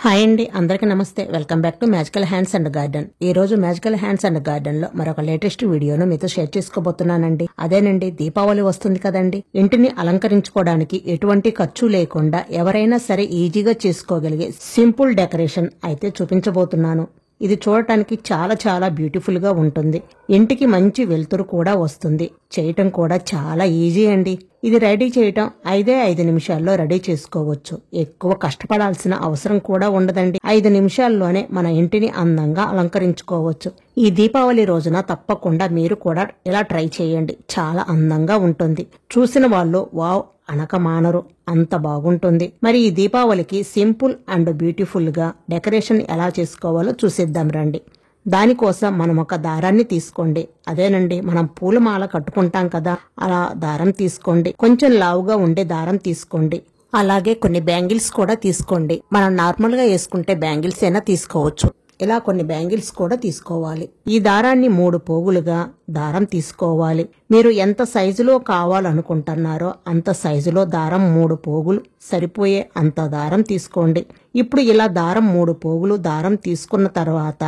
Hi అండి, అందరికీ నమస్తే. Welcome back to magical hands and garden. ఈ రోజు మ్యాజికల్ హ్యాండ్స్ అండ్ గార్డెన్ లో మరొక లేటెస్ట్ వీడియోను మీతో షేర్ చేసుకోబోతున్నానండి. అదేనండి, దీపావళి వస్తుంది కదండి. ఇంటిని అలంకరించుకోవడానికి ఎటువంటి ఖర్చు లేకుండా ఎవరైనా సరే ఈజీగా చేసుకోగలిగే సింపుల్ డెకరేషన్ అయితే చూపించబోతున్నాను. ఇది చూడటానికి చాలా చాలా బ్యూటిఫుల్ గా ఉంటుంది. ఇంటికి మంచి వెలుతురు కూడా వస్తుంది. చేయటం కూడా చాలా ఈజీ అండి. ఇది రెడీ చేయటం 5 నిమిషాల్లో రెడీ చేసుకోవచ్చు. ఎక్కువ కష్టపడాల్సిన అవసరం కూడా ఉండదండి. 5 నిమిషాల్లోనే మన ఇంటిని అందంగా అలంకరించుకోవచ్చు. ఈ దీపావళి రోజున తప్పకుండా మీరు కూడా ఇలా ట్రై చేయండి. చాలా అందంగా ఉంటుంది. చూసిన వాళ్ళు వావ్ అనక మానరు, అంత బాగుంటుంది. మరి ఈ దీపావళికి సింపుల్ అండ్ బ్యూటిఫుల్ గా డెకరేషన్ ఎలా చేసుకోవాలో చూసేద్దాం రండి. దానికోసం మనం ఒక దారాన్ని తీసుకోండి. అదేనండి, మనం పూలమాల కట్టుకుంటాం కదా, అలా దారం తీసుకోండి. కొంచెం లావుగా ఉండే దారం తీసుకోండి. అలాగే కొన్ని బ్యాంగిల్స్ కూడా తీసుకోండి. మనం నార్మల్ గా వేసుకుంటే బ్యాంగిల్స్ అయినా తీసుకోవచ్చు. ఇలా కొన్ని బ్యాంగిల్స్ కూడా తీసుకోవాలి. ఈ దారాన్ని 3 పోగులుగా దారం తీసుకోవాలి. మీరు ఎంత సైజులో కావాలనుకుంటున్నారో అంత సైజులో దారం 3 పోగులు సరిపోయే అంత దారం తీసుకోండి. ఇప్పుడు ఇలా దారం 3 పోగులు దారం తీసుకున్న తర్వాత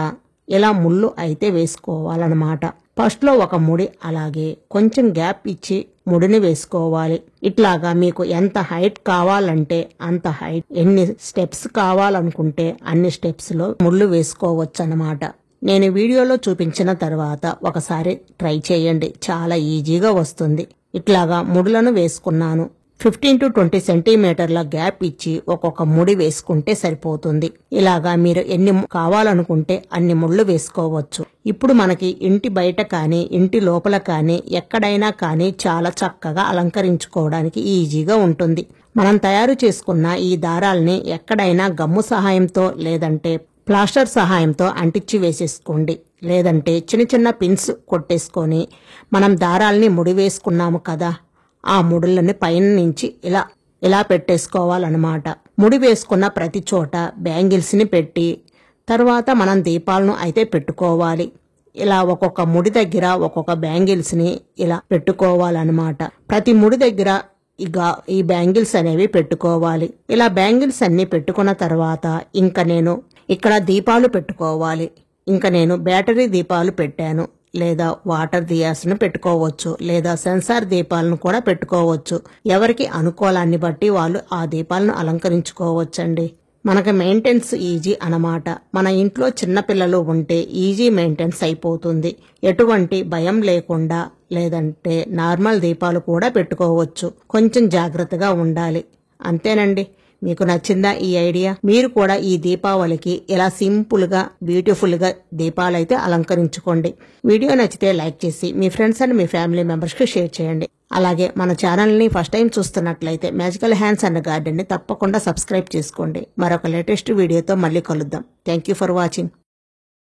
ఇలా ముళ్ళు అయితే వేసుకోవాలన్నమాట. ఫస్ట్ లో ఒక ముడి, అలాగే కొంచెం గ్యాప్ ఇచ్చి ముడిని వేసుకోవాలి. ఇట్లాగా మీకు ఎంత హైట్ కావాలంటే అంత హైట్, ఎన్ని స్టెప్స్ కావాలనుకుంటే అన్ని స్టెప్స్ లో ముళ్ళు వేసుకోవచ్చు అన్నమాట. నేను వీడియోలో చూపించిన తర్వాత ఒకసారి ట్రై చేయండి, చాలా ఈజీగా వస్తుంది. ఇట్లాగా ముడులను వేసుకున్నాను. 15 to 20 సెంటీమీటర్ల గ్యాప్ ఇచ్చి ఒక్కొక్క ముడి వేసుకుంటే సరిపోతుంది. ఇలాగా మీరు ఎన్ని కావాలనుకుంటే అన్ని ముళ్ళు వేసుకోవచ్చు. ఇప్పుడు మనకి ఇంటి బయట కానీ ఇంటి లోపల కానీ ఎక్కడైనా కానీ చాలా చక్కగా అలంకరించుకోవడానికి ఈజీగా ఉంటుంది. మనం తయారు చేసుకున్న ఈ దారాల్ని ఎక్కడైనా గమ్ము సహాయంతో లేదంటే ప్లాస్టర్ సహాయంతో అంటించి వేసేసుకోండి. లేదంటే చిన్న చిన్న పిన్స్ కొట్టేసుకొని మనం దారాల్ని ముడి వేసుకున్నాము కదా, ఆ ముడులని పైన నుంచి ఇలా పెట్టేసుకోవాలన్నమాట. ముడి వేసుకున్న ప్రతి చోట బ్యాంగిల్స్ ని పెట్టి తర్వాత మనం దీపాలను అయితే పెట్టుకోవాలి. ఇలా ఒక్కొక్క ముడి దగ్గర ఒక్కొక్క బ్యాంగిల్స్ ని ఇలా పెట్టుకోవాలన్నమాట. ప్రతి ముడి దగ్గర ఈ బ్యాంగిల్స్ అనేవి పెట్టుకోవాలి. ఇలా బ్యాంగిల్స్ అన్ని పెట్టుకున్న తర్వాత ఇంకా నేను ఇక్కడ దీపాలు పెట్టుకోవాలి. ఇంకా నేను బ్యాటరీ దీపాలు పెట్టాను, లేదా వాటర్ దియాస్ను పెట్టుకోవచ్చు, లేదా సెన్సార్ దీపాలను కూడా పెట్టుకోవచ్చు. ఎవరికి అనుకూలాన్ని బట్టి వాళ్ళు ఆ దీపాలను అలంకరించుకోవచ్చండి. మనకి మెయింటెనెన్స్ ఈజీ అన్నమాట. మన ఇంట్లో చిన్నపిల్లలు ఉంటే ఈజీ మెయింటెనెన్స్ అయిపోతుంది. ఎటువంటి భయం లేకుండా లేదంటే నార్మల్ దీపాలు కూడా పెట్టుకోవచ్చు. కొంచెం జాగ్రత్తగా ఉండాలి, అంతేనండి. మీకు నచ్చిందా ఈ ఐడియా? మీరు కూడా ఈ దీపావళికి ఇలా సింపుల్ గా బ్యూటిఫుల్ గా దీపాలైతే అలంకరించుకోండి. వీడియో నచ్చితే లైక్ చేసి మీ ఫ్రెండ్స్ అండ్ మీ ఫ్యామిలీ మెంబర్స్ కి షేర్ చేయండి. అలాగే మన ఛానల్ ని ఫస్ట్ టైం చూస్తున్నట్లయితే మ్యాజికల్ హ్యాండ్స్ అండ్ గార్డెన్ ని తప్పకుండా సబ్స్క్రైబ్ చేసుకోండి. మరొక లేటెస్ట్ వీడియోతో మళ్ళీ కలుద్దాం. Thank you for watching.